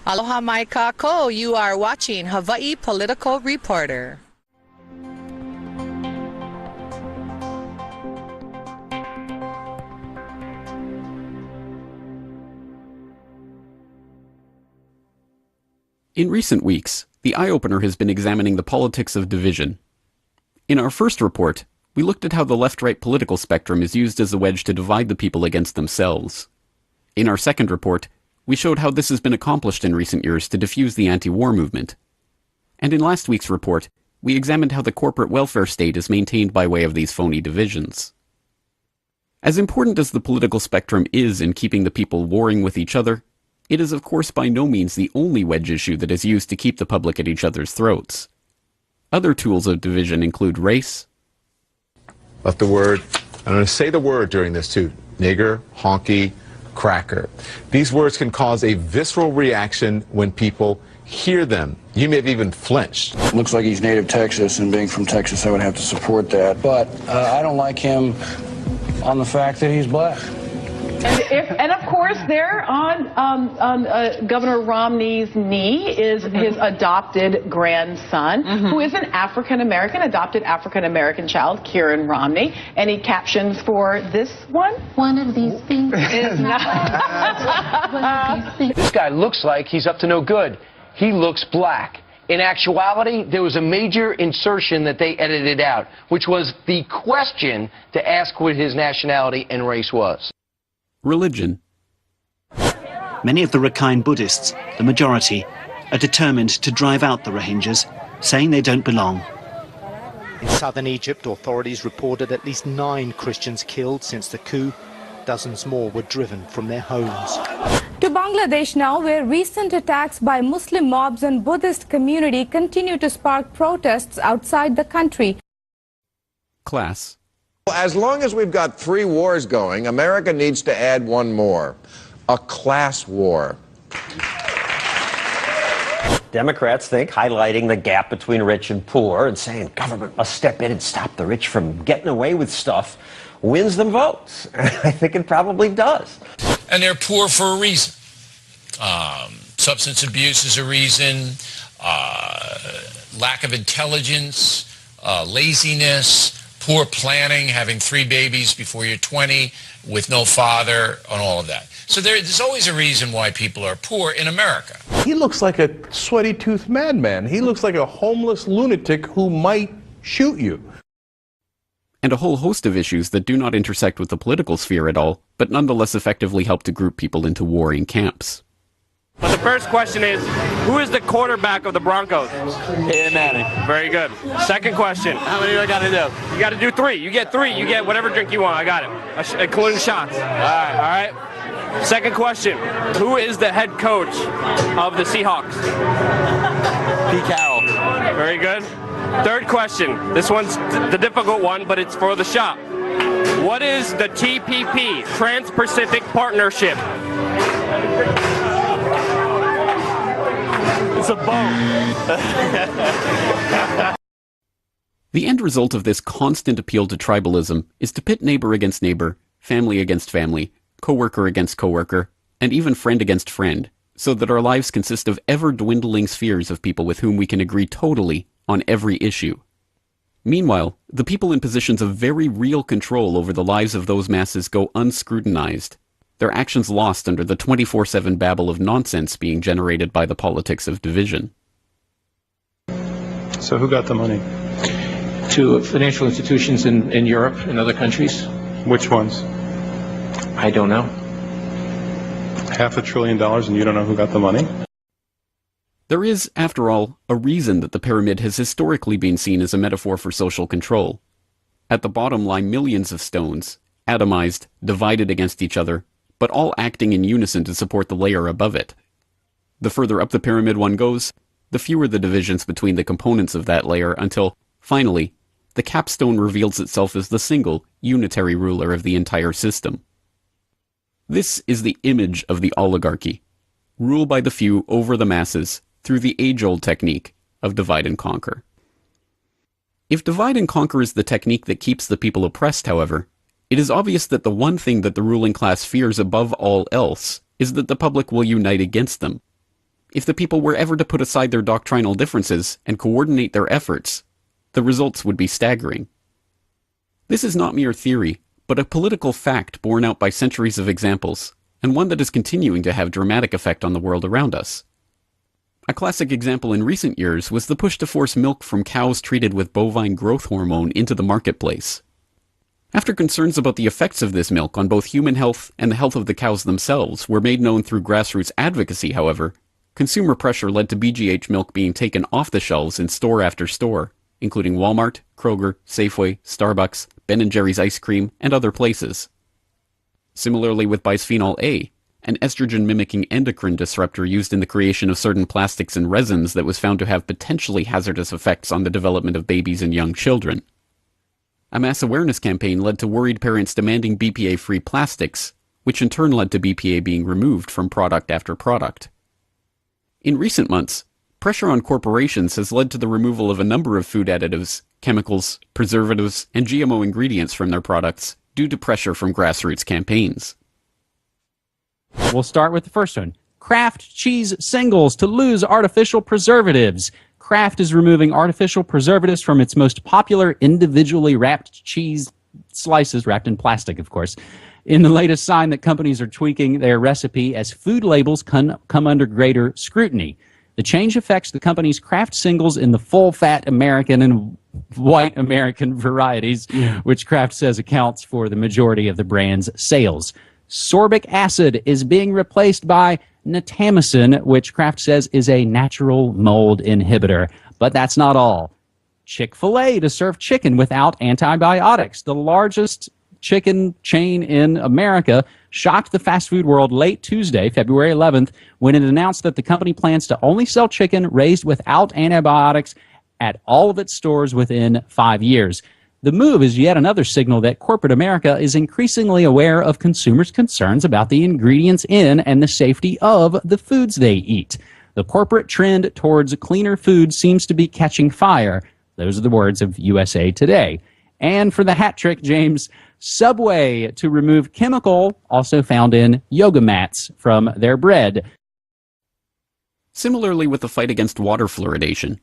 Aloha mai kako, you are watching Hawaii Political Reporter. In recent weeks, the eye-opener has been examining the politics of division. In our first report, we looked at how the left-right political spectrum is used as a wedge to divide the people against themselves. In our second report, we showed how this has been accomplished in recent years to diffuse the anti-war movement. And in last week's report, we examined how the corporate welfare state is maintained by way of these phony divisions. As important as the political spectrum is in keeping the people warring with each other, it is of course by no means the only wedge issue that is used to keep the public at each other's throats. Other tools of division include race. Left the word, I'm going to say the word during this too, nigger, honky, cracker. These words can cause a visceral reaction when people hear them. You may have even flinched. Looks like he's native Texas, and being from Texas, I would have to support that. But I don't like him on the fact that he's black. And of course, there on Governor Romney's knee is his adopted grandson, who is an adopted African-American child, Kieran Romney. Any captions for this one? One of these things is not. One of these things. This guy looks like he's up to no good. He looks black. In actuality, there was a major insertion that they edited out, which was the question to ask what his nationality and race was. Religion. Many of the Rakhine Buddhists, the majority, are determined to drive out the Rohingyas, saying they don't belong. In southern Egypt, authorities reported at least 9 Christians killed since the coup. Dozens more were driven from their homes. To Bangladesh now, where recent attacks by Muslim mobs on Buddhist community continue to spark protests outside the country. Class. As long as we've got 3 wars going, America needs to add one more, a class war. Democrats think highlighting the gap between rich and poor and saying government must step in and stop the rich from getting away with stuff wins them votes. I think it probably does. And they're poor for a reason. Substance abuse is a reason, lack of intelligence, laziness, poor planning, having 3 babies before you're 20 with no father, and all of that. So there's always a reason why people are poor in America. He looks like a sweaty-toothed madman. He looks like a homeless lunatic who might shoot you. And a whole host of issues that do not intersect with the political sphere at all, but nonetheless effectively help to group people into warring camps. But the first question is, who is the quarterback of the Broncos? Peyton Manning. Very good. Second question. How many do I got to do? You got to do 3. You get 3. You get whatever drink you want. I got it, including shots. All right. Second question. Who is the head coach of the Seahawks? Pete Carroll. Very good. Third question. This one's the difficult one, but it's for the shop. What is the TPP, Trans-Pacific Partnership? It's a boat. The end result of this constant appeal to tribalism is to pit neighbor against neighbor, family against family, coworker against coworker, and even friend against friend, so that our lives consist of ever-dwindling spheres of people with whom we can agree totally on every issue. Meanwhile, the people in positions of very real control over the lives of those masses go unscrutinized, their actions lost under the 24/7 babble of nonsense being generated by the politics of division. So who got the money? To financial institutions in Europe and other countries. Which ones? I don't know. $500 billion and you don't know who got the money? There is, after all, a reason that the pyramid has historically been seen as a metaphor for social control. At the bottom lie millions of stones, atomized, divided against each other, but all acting in unison to support the layer above it. The further up the pyramid one goes, the fewer the divisions between the components of that layer until, finally, the capstone reveals itself as the single, unitary ruler of the entire system. This is the image of the oligarchy. Rule by the few over the masses through the age-old technique of divide and conquer. If divide and conquer is the technique that keeps the people oppressed, however, it is obvious that the one thing that the ruling class fears above all else is that the public will unite against them. If the people were ever to put aside their doctrinal differences and coordinate their efforts, the results would be staggering. This is not mere theory, but a political fact borne out by centuries of examples, and one that is continuing to have dramatic effect on the world around us. A classic example in recent years was the push to force milk from cows treated with bovine growth hormone into the marketplace. After concerns about the effects of this milk on both human health and the health of the cows themselves were made known through grassroots advocacy, however, consumer pressure led to BGH milk being taken off the shelves in store after store, including Walmart, Kroger, Safeway, Starbucks, Ben & Jerry's ice cream, and other places. Similarly with bisphenol A, an estrogen-mimicking endocrine disruptor used in the creation of certain plastics and resins that was found to have potentially hazardous effects on the development of babies and young children. A mass awareness campaign led to worried parents demanding BPA-free plastics, which in turn led to BPA being removed from product after product. In recent months, pressure on corporations has led to the removal of a number of food additives, chemicals, preservatives, and GMO ingredients from their products due to pressure from grassroots campaigns. We'll start with the first one. Kraft cheese singles to lose artificial preservatives. Kraft is removing artificial preservatives from its most popular individually wrapped cheese slices, wrapped in plastic, of course, in the latest sign that companies are tweaking their recipe as food labels come under greater scrutiny. The change affects the company's Kraft singles in the full-fat American and white American varieties, which Kraft says accounts for the majority of the brand's sales. Sorbic acid is being replaced by natamicin, which Kraft says is a natural mold inhibitor. But that's not all. Chick-fil-A to serve chicken without antibiotics. The largest chicken chain in America shocked the fast food world late Tuesday, February 11th, when it announced that the company plans to only sell chicken raised without antibiotics at all of its stores within 5 years. The move is yet another signal that corporate America is increasingly aware of consumers' concerns about the ingredients in and the safety of the foods they eat. The corporate trend towards cleaner food seems to be catching fire. Those are the words of USA Today. And for the hat trick, James, Subway to remove chemical also found in yoga mats from their bread. Similarly with the fight against water fluoridation.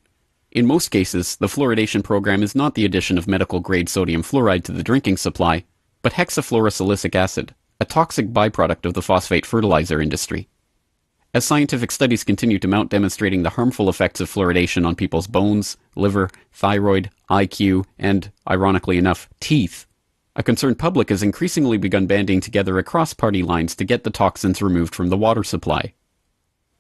In most cases, the fluoridation program is not the addition of medical-grade sodium fluoride to the drinking supply, but hexafluorosilicic acid, a toxic byproduct of the phosphate fertilizer industry. As scientific studies continue to mount demonstrating the harmful effects of fluoridation on people's bones, liver, thyroid, IQ, and, ironically enough, teeth, a concerned public has increasingly begun banding together across party lines to get the toxins removed from the water supply.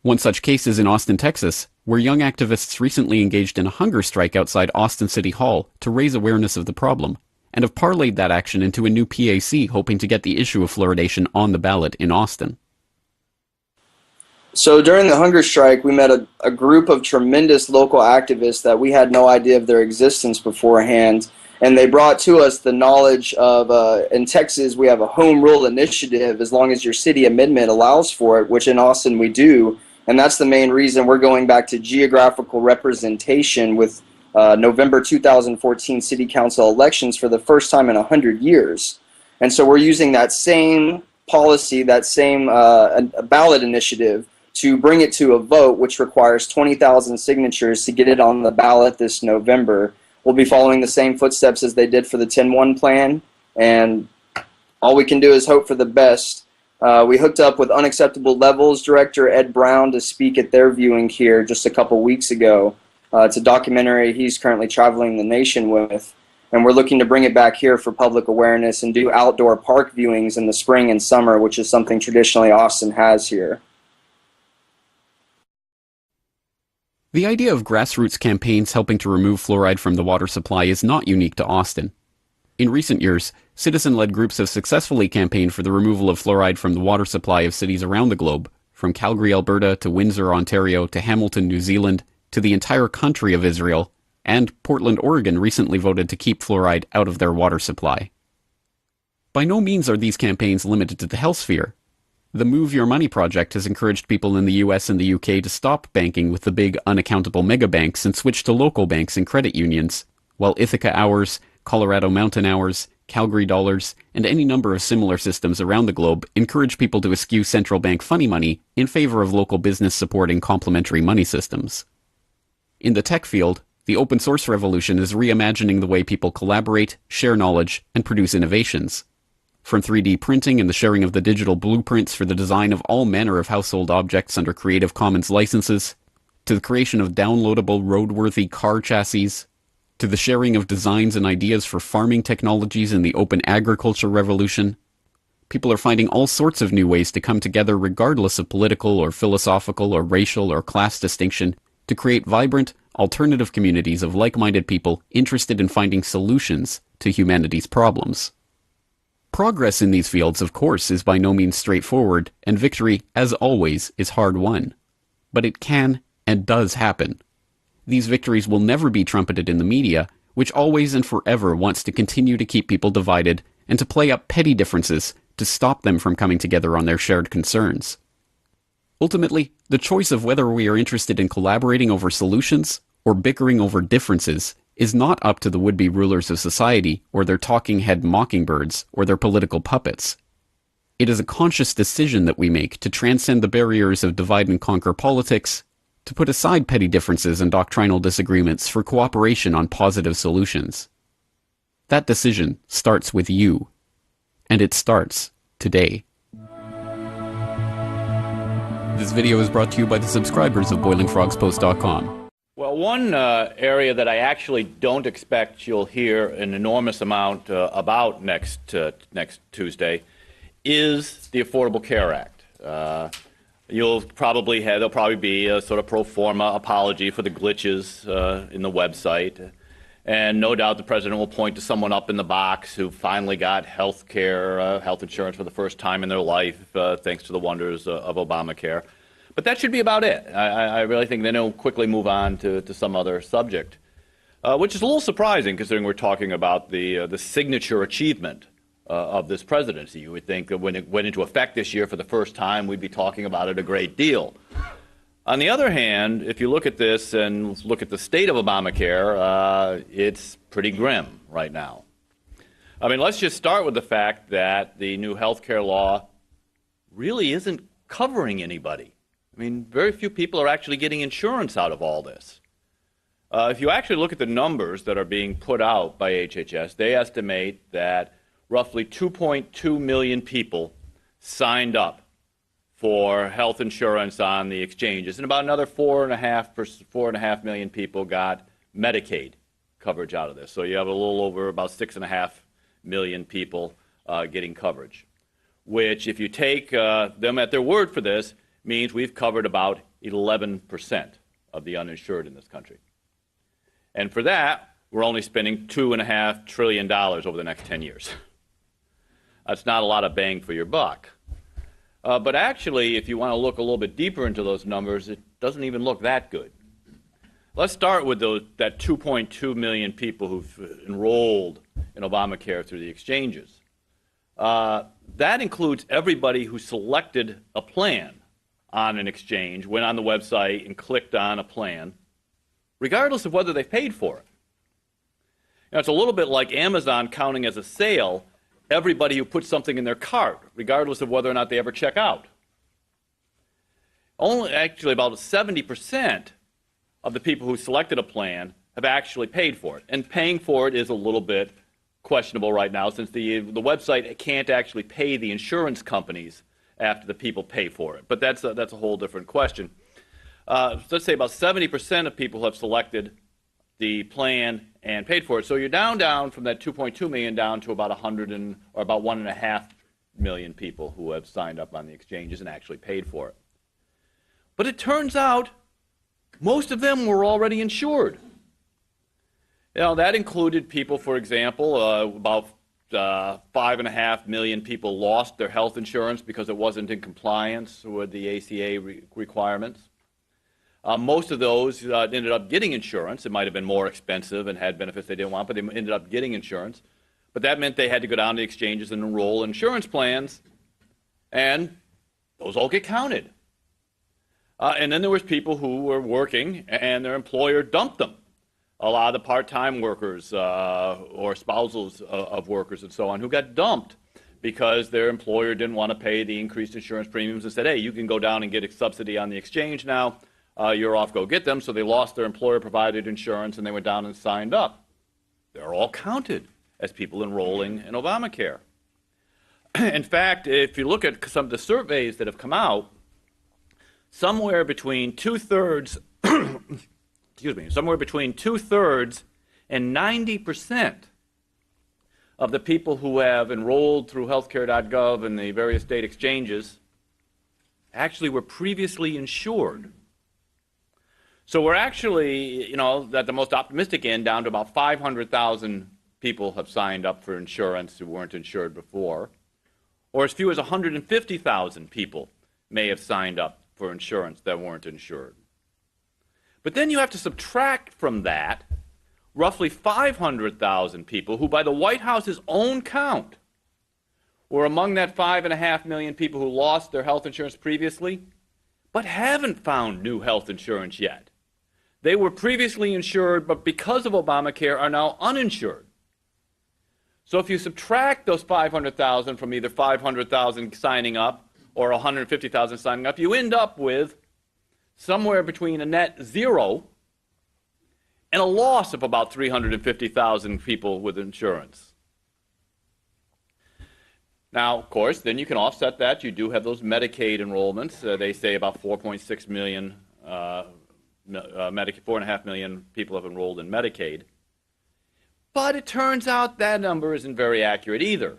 One such case is in Austin, Texas, where young activists recently engaged in a hunger strike outside Austin City Hall to raise awareness of the problem, and have parlayed that action into a new PAC hoping to get the issue of fluoridation on the ballot in Austin. So during the hunger strike, we met a group of tremendous local activists that we had no idea of their existence beforehand, and they brought to us the knowledge of, in Texas, we have a home rule initiative as long as your city amendment allows for it, which in Austin we do. And that's the main reason we're going back to geographical representation with November 2014 city council elections for the first time in 100 years. And so we're using that same policy, that same ballot initiative to bring it to a vote, which requires 20,000 signatures to get it on the ballot this November. We'll be following the same footsteps as they did for the 10-1 plan, and all we can do is hope for the best. We hooked up with Unacceptable Levels director Ed Brown to speak at their viewing here just a couple weeks ago. It's a documentary he's currently traveling the nation with, and we're looking to bring it back here for public awareness and do outdoor park viewings in the spring and summer, which is something traditionally Austin has here. The idea of grassroots campaigns helping to remove fluoride from the water supply is not unique to Austin. In recent years, citizen-led groups have successfully campaigned for the removal of fluoride from the water supply of cities around the globe, from Calgary, Alberta, to Windsor, Ontario, to Hamilton, New Zealand, to the entire country of Israel, and Portland, Oregon recently voted to keep fluoride out of their water supply. By no means are these campaigns limited to the health sphere. The Move Your Money project has encouraged people in the US and the UK to stop banking with the big, unaccountable megabanks and switch to local banks and credit unions, while Ithaca Hours, Colorado Mountain Hours, Calgary dollars, and any number of similar systems around the globe encourage people to eschew central bank funny money in favor of local business supporting complementary money systems. In the tech field, the open source revolution is reimagining the way people collaborate, share knowledge, and produce innovations. From 3D printing and the sharing of the digital blueprints for the design of all manner of household objects under Creative Commons licenses, to the creation of downloadable roadworthy car chassis, to the sharing of designs and ideas for farming technologies in the open agriculture revolution, people are finding all sorts of new ways to come together regardless of political or philosophical or racial or class distinction to create vibrant, alternative communities of like-minded people interested in finding solutions to humanity's problems. Progress in these fields, of course, is by no means straightforward, and victory, as always, is hard-won. But it can and does happen. These victories will never be trumpeted in the media, which always and forever wants to continue to keep people divided and to play up petty differences to stop them from coming together on their shared concerns. Ultimately, the choice of whether we are interested in collaborating over solutions or bickering over differences is not up to the would-be rulers of society or their talking head mockingbirds or their political puppets. It is a conscious decision that we make to transcend the barriers of divide and conquer politics, to put aside petty differences and doctrinal disagreements for cooperation on positive solutions. That decision starts with you, and it starts today. This video is brought to you by the subscribers of BoilingFrogsPost.com. Well, one area that I actually don't expect you'll hear an enormous amount about next Tuesday is the Affordable Care Act. There'll probably be a sort of pro forma apology for the glitches in the website. And no doubt the president will point to someone up in the box who finally got health insurance for the first time in their life, thanks to the wonders of Obamacare. But that should be about it. I really think then he'll quickly move on to some other subject, which is a little surprising considering we're talking about the signature achievement of this presidency. You would think that when it went into effect this year for the first time, we'd be talking about it a great deal. On the other hand, if you look at this and look at the state of Obamacare, it's pretty grim right now. I mean, let's just start with the fact that the new health care law really isn't covering anybody. I mean, very few people are actually getting insurance out of all this. If you actually look at the numbers that are being put out by HHS, they estimate that roughly 2.2 million people signed up for health insurance on the exchanges, and about another 4.5 million people got Medicaid coverage out of this. So you have a little over about 6.5 million people getting coverage, which, if you take them at their word for this, means we've covered about 11% of the uninsured in this country. And for that, we're only spending $2.5 trillion over the next 10 years. That's not a lot of bang for your buck. But actually, if you want to look a little bit deeper into those numbers, it doesn't even look that good. Let's start with that 2.2 million people who've enrolled in Obamacare through the exchanges. That includes everybody who selected a plan on an exchange, went on the website and clicked on a plan, regardless of whether they paid for it. You know, it's a little bit like Amazon counting as a sale everybody who puts something in their cart, regardless of whether or not they ever check out. Only actually about 70% of the people who selected a plan have actually paid for it. And paying for it is a little bit questionable right now, since the website can't actually pay the insurance companies after the people pay for it. But that's a whole different question. Let's say about 70% of people have selected the plan and paid for it. So you're down from that 2.2 million down to about 1.5 million people who have signed up on the exchanges and actually paid for it. But it turns out most of them were already insured. You know, that included people, for example, about 5.5 million people lost their health insurance because it wasn't in compliance with the ACA requirements. Most of those ended up getting insurance. It might have been more expensive and had benefits they didn't want, but they ended up getting insurance. But that meant they had to go down to the exchanges and enroll in insurance plans, and those all get counted. And then there was people who were working and their employer dumped them a lot of the part-time workers or spousals of workers and so on who got dumped because their employer didn't want to pay the increased insurance premiums and said, hey, you can go down and get a subsidy on the exchange now. You're off, go get them. So they lost their employer-provided insurance and they went down and signed up. They're all counted as people enrolling in Obamacare. In fact, if you look at some of the surveys that have come out, somewhere between two-thirds somewhere between two-thirds and 90% of the people who have enrolled through healthcare.gov and the various state exchanges actually were previously insured. So we're actually, at the most optimistic end, down to about 500,000 people have signed up for insurance who weren't insured before, or as few as 150,000 people may have signed up for insurance that weren't insured. But then you have to subtract from that roughly 500,000 people who, by the White House's own count, were among that 5.5 million people who lost their health insurance previously, but haven't found new health insurance yet. They were previously insured, but because of Obamacare are now uninsured. So if you subtract those 500,000 from either 500,000 signing up or 150,000 signing up, you end up with somewhere between a net zero and a loss of about 350,000 people with insurance. Now, of course, then you can offset that. You do have those Medicaid enrollments. They say about 4.6 million, 4.5 million people have enrolled in Medicaid. But it turns out that number isn't very accurate either.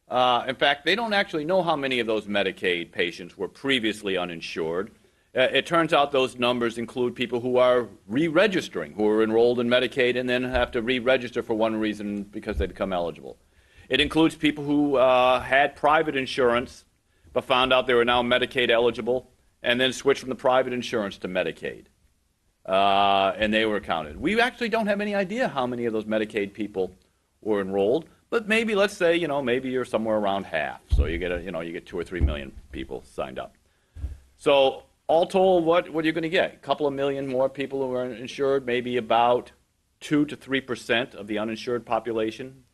In fact, they don't actually know how many of those Medicaid patients were previously uninsured. It turns out those numbers include people who are re-registering, who are enrolled in Medicaid and then have to re-register for one reason because they become eligible. It includes people who had private insurance but found out they were now Medicaid eligible and then switched from the private insurance to Medicaid. And they were counted. We actually don't have any idea how many of those Medicaid people were enrolled, but maybe, let's say, maybe you're somewhere around half. So you get you get 2 or 3 million people signed up. So all told, what are you going to get? A couple of million more people who are insured, maybe about 2 to 3% of the uninsured population.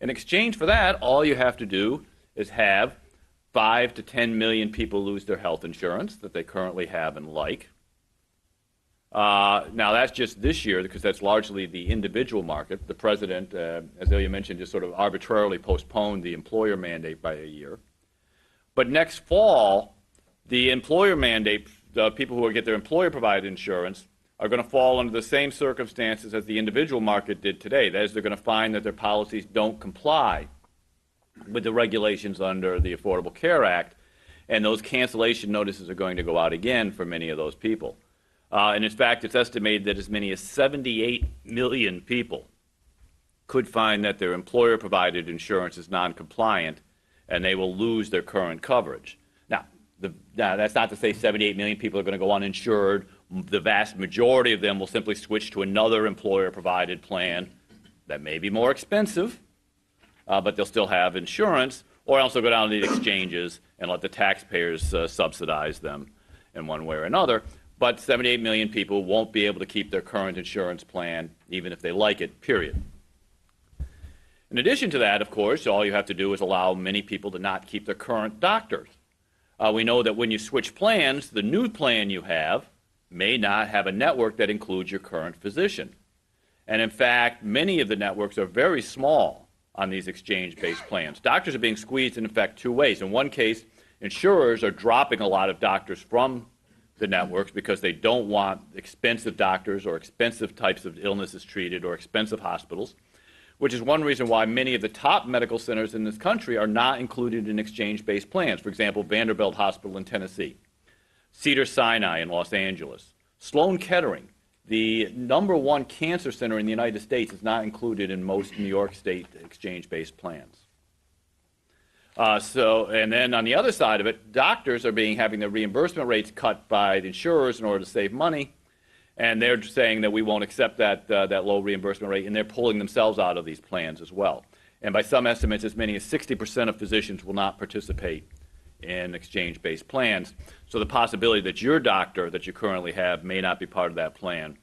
In exchange for that, all you have to do is have 5 to 10 million people lose their health insurance that they currently have and like. Now, that's just this year because that's largely the individual market. The president, as Ilya mentioned, just sort of arbitrarily postponed the employer mandate by a year. But next fall, the employer mandate, the people who get their employer-provided insurance, are going to fall under the same circumstances as the individual market did today. That is, they're going to find that their policies don't comply with the regulations under the Affordable Care Act, and those cancellation notices are going to go out again for many of those people. And in fact, it's estimated that as many as 78 million people could find that their employer-provided insurance is non-compliant, and they will lose their current coverage. Now, that's not to say 78 million people are going to go uninsured. The vast majority of them will simply switch to another employer-provided plan that may be more expensive, but they'll still have insurance, or else they'll go down to the exchanges and let the taxpayers subsidize them in one way or another. But 78 million people won't be able to keep their current insurance plan, even if they like it, period. In addition to that, of course, all you have to do is allow many people to not keep their current doctors. We know that when you switch plans, the new plan you have may not have a network that includes your current physician. And in fact, many of the networks are very small on these exchange-based plans. Doctors are being squeezed in effect 2 ways. In one case, insurers are dropping a lot of doctors from the networks because they don't want expensive doctors or expensive types of illnesses treated or expensive hospitals, which is one reason why many of the top medical centers in this country are not included in exchange-based plans. For example, Vanderbilt Hospital in Tennessee, Cedars-Sinai in Los Angeles, Sloan Kettering, the #1 cancer center in the United States, is not included in most New York State exchange-based plans. And then on the other side of it, doctors are having their reimbursement rates cut by the insurers in order to save money, and they're saying that we won't accept that low reimbursement rate, and they're pulling themselves out of these plans as well. And by some estimates, as many as 60% of physicians will not participate in exchange-based plans. So the possibility that your doctor that you currently have may not be part of that plan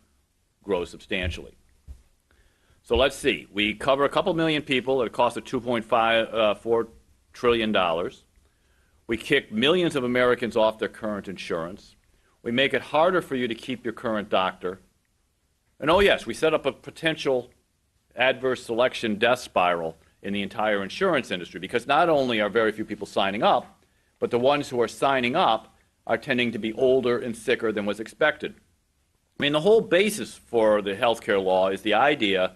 grows substantially. So let's see. We cover a couple million people at a cost of $2.4 trillion. We kick millions of Americans off their current insurance. We make it harder for you to keep your current doctor. And oh yes, we set up a potential adverse selection death spiral in the entire insurance industry, because not only are very few people signing up, but the ones who are signing up are tending to be older and sicker than was expected. I mean, the whole basis for the health care law is the idea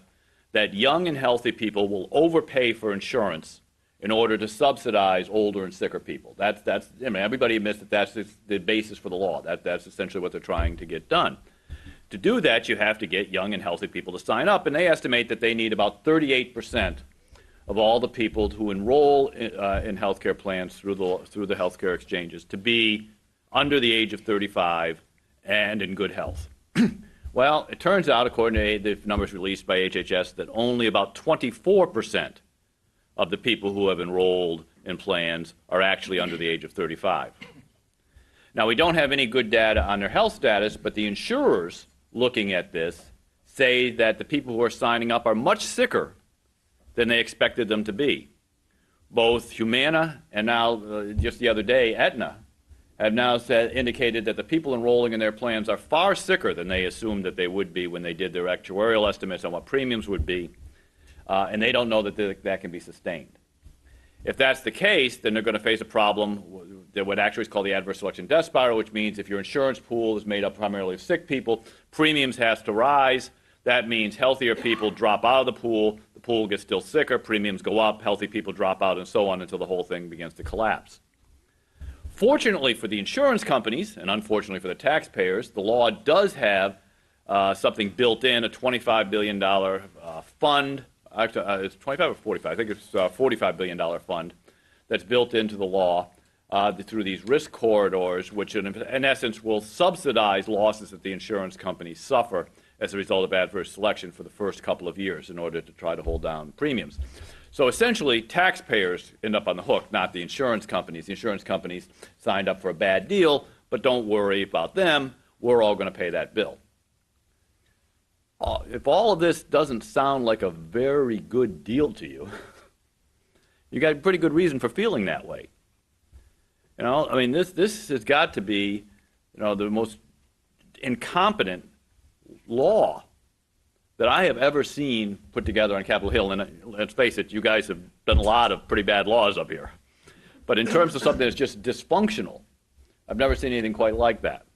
that young and healthy people will overpay for insurance in order to subsidize older and sicker people. I mean, everybody admits that that's the basis for the law. That's essentially what they're trying to get done. To do that, you have to get young and healthy people to sign up, and they estimate that they need about 38% of all the people who enroll in health care plans through the health care exchanges to be under the age of 35 and in good health. Well, it turns out, according to the numbers released by HHS, that only about 24% of the people who have enrolled in plans are actually under the age of 35. Now, we don't have any good data on their health status, but the insurers looking at this say that the people who are signing up are much sicker than they expected them to be. Both Humana and now, just the other day, Aetna, have now indicated that the people enrolling in their plans are far sicker than they assumed that they would be when they did their actuarial estimates on what premiums would be, and they don't know that that can be sustained. If that's the case, then they're going to face a problem that what actually is called the adverse selection death spiral, which means if your insurance pool is made up primarily of sick people, premiums has to rise. That means healthier people drop out of the pool gets still sicker, premiums go up, healthy people drop out, and so on until the whole thing begins to collapse. Fortunately for the insurance companies, and unfortunately for the taxpayers, the law does have something built in, a $25 billion fund. It's 25 or 45? I think it's a $45 billion fund that's built into the law through these risk corridors, which in essence will subsidize losses that the insurance companies suffer as a result of adverse selection for the first couple of years in order to try to hold down premiums. So essentially, taxpayers end up on the hook, not the insurance companies. The insurance companies signed up for a bad deal, but don't worry about them. We're all going to pay that bill. If all of this doesn't sound like a very good deal to you, you got a pretty good reason for feeling that way. You know, I mean, this has got to be, you know, the most incompetent law that I have ever seen put together on Capitol Hill. And let's face it, you guys have done a lot of pretty bad laws up here. But in terms of something that's just dysfunctional, I've never seen anything quite like that.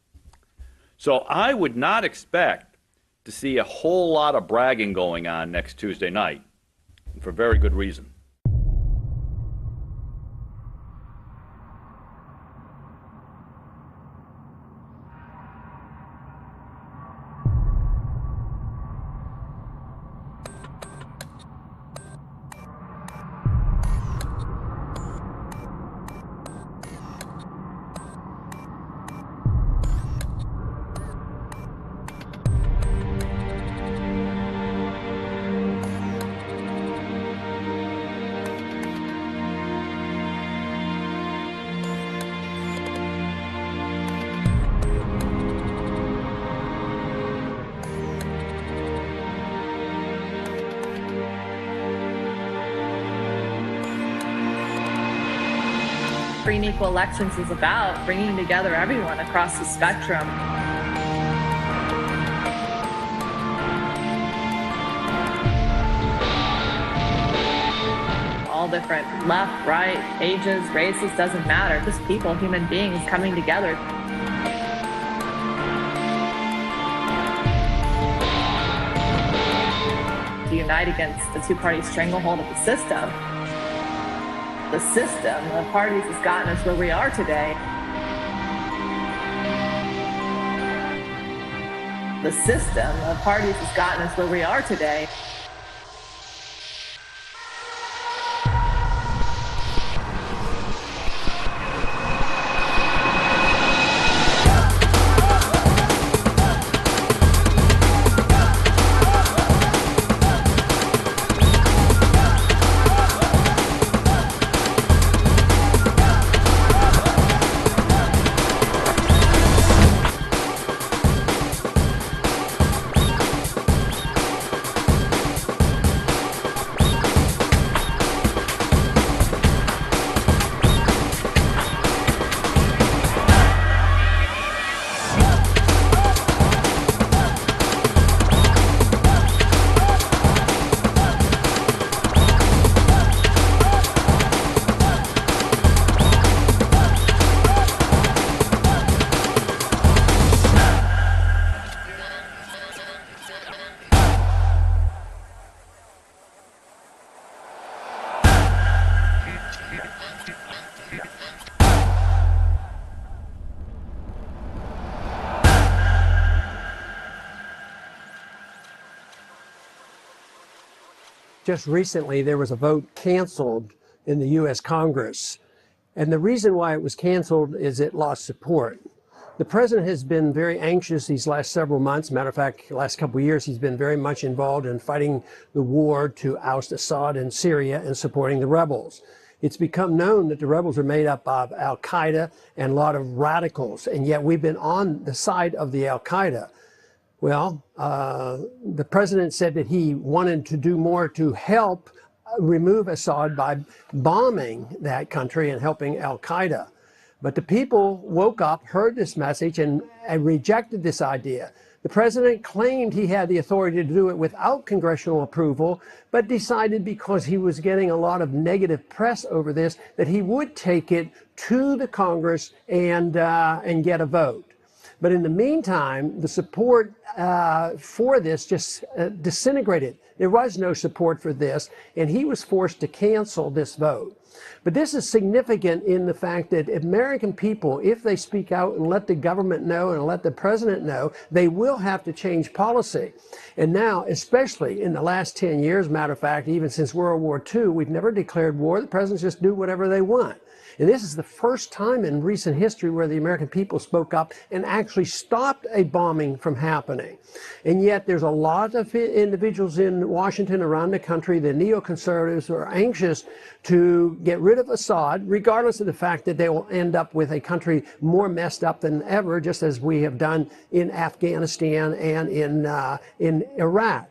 So I would not expect to see a whole lot of bragging going on next Tuesday night, and for very good reason. Free and equal elections is about bringing together everyone across the spectrum. All different left, right, ages, races, doesn't matter. Just people, human beings coming together. To unite against the two-party stranglehold of the system. The system, the parties, has gotten us where we are today. The system, the parties, has gotten us where we are today. just recently there was a vote canceled in the U.S. Congress. And the reason why it was canceled is it lost support. The president has been very anxious these last several months. Matter of fact, the last couple of years, he's been very much involved in fighting the war to oust Assad in Syria and supporting the rebels. It's become known that the rebels are made up of Al-Qaeda and a lot of radicals, and yet we've been on the side of the Al-Qaeda. Well, the president said that he wanted to do more to help remove Assad by bombing that country and helping Al-Qaeda. But the people woke up, heard this message, and rejected this idea. The president claimed he had the authority to do it without congressional approval, but decided because he was getting a lot of negative press over this, that he would take it to the Congress and get a vote. But in the meantime, the support for this just disintegrated. There was no support for this, and he was forced to cancel this vote. But this is significant in the fact that American people, if they speak out and let the government know and let the president know, they will have to change policy. And now, especially in the last 10 years, matter of fact, even since World War II, we've never declared war. The presidents just do whatever they want. And this is the first time in recent history where the American people spoke up and actually stopped a bombing from happening. And yet there's a lot of individuals in Washington, around the country, the neoconservatives, who are anxious to get rid of Assad, regardless of the fact that they will end up with a country more messed up than ever, just as we have done in Afghanistan and in Iraq.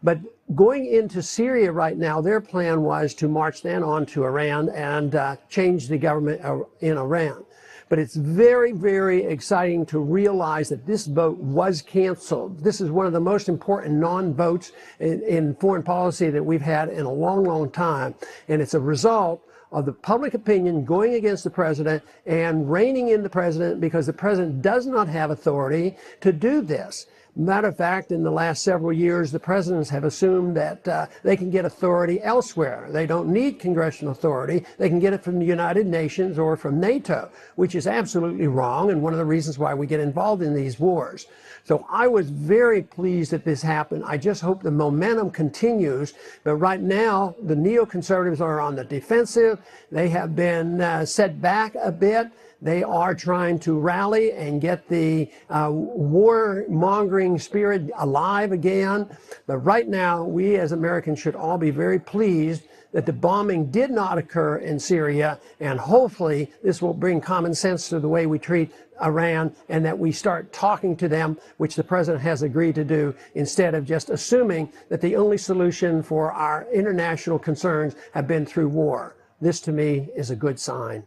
But going into Syria right now, their plan was to march then on to Iran and change the government in Iran. But it's very, very exciting to realize that this vote was canceled. This is one of the most important non-votes in foreign policy that we've had in a long, long time. And it's a result of the public opinion going against the president and reining in the president, because the president does not have authority to do this. Matter of fact, in the last several years, the presidents have assumed that they can get authority elsewhere. They don't need congressional authority. They can get it from the United Nations or from NATO, which is absolutely wrong, and one of the reasons why we get involved in these wars. So I was very pleased that this happened. I just hope the momentum continues. But right now, the neoconservatives are on the defensive. They have been set back a bit. They are trying to rally and get the warmongering spirit alive again. But right now, we as Americans should all be very pleased that the bombing did not occur in Syria, and hopefully this will bring common sense to the way we treat Iran, and that we start talking to them, which the president has agreed to do, instead of just assuming that the only solution for our international concerns have been through war. This, to me, is a good sign.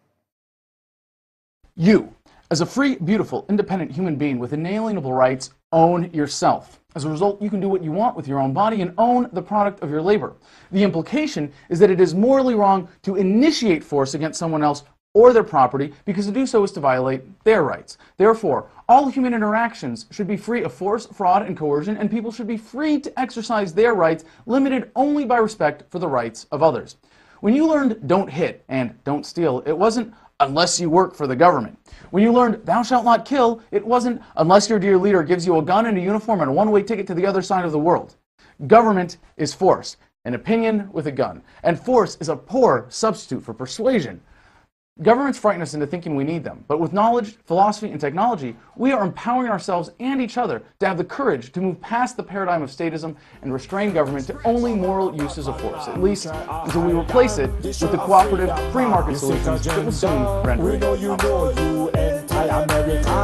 You, as a free, beautiful, independent human being with inalienable rights, own yourself. As a result, you can do what you want with your own body and own the product of your labor. The implication is that it is morally wrong to initiate force against someone else or their property, because to do so is to violate their rights. Therefore, all human interactions should be free of force, fraud, and coercion, and people should be free to exercise their rights, limited only by respect for the rights of others. When you learned don't hit and don't steal, it wasn't unless you work for the government. When you learned thou shalt not kill, it wasn't unless your dear leader gives you a gun and a uniform and a one-way ticket to the other side of the world. Government is force, an opinion with a gun, and force is a poor substitute for persuasion. Governments frighten us into thinking we need them, but with knowledge, philosophy, and technology, we are empowering ourselves and each other to have the courage to move past the paradigm of statism and restrain government to only moral uses of force, at least until we replace it with the cooperative, free market solutions that will soon render it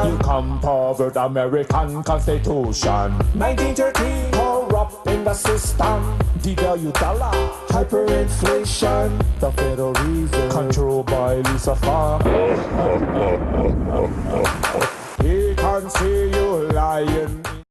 You come forward, American Constitution. 1913, corrupt in the system. Devalue dollar, hyperinflation. The Federal Reserve, controlled by Lucifer. He can see you lying.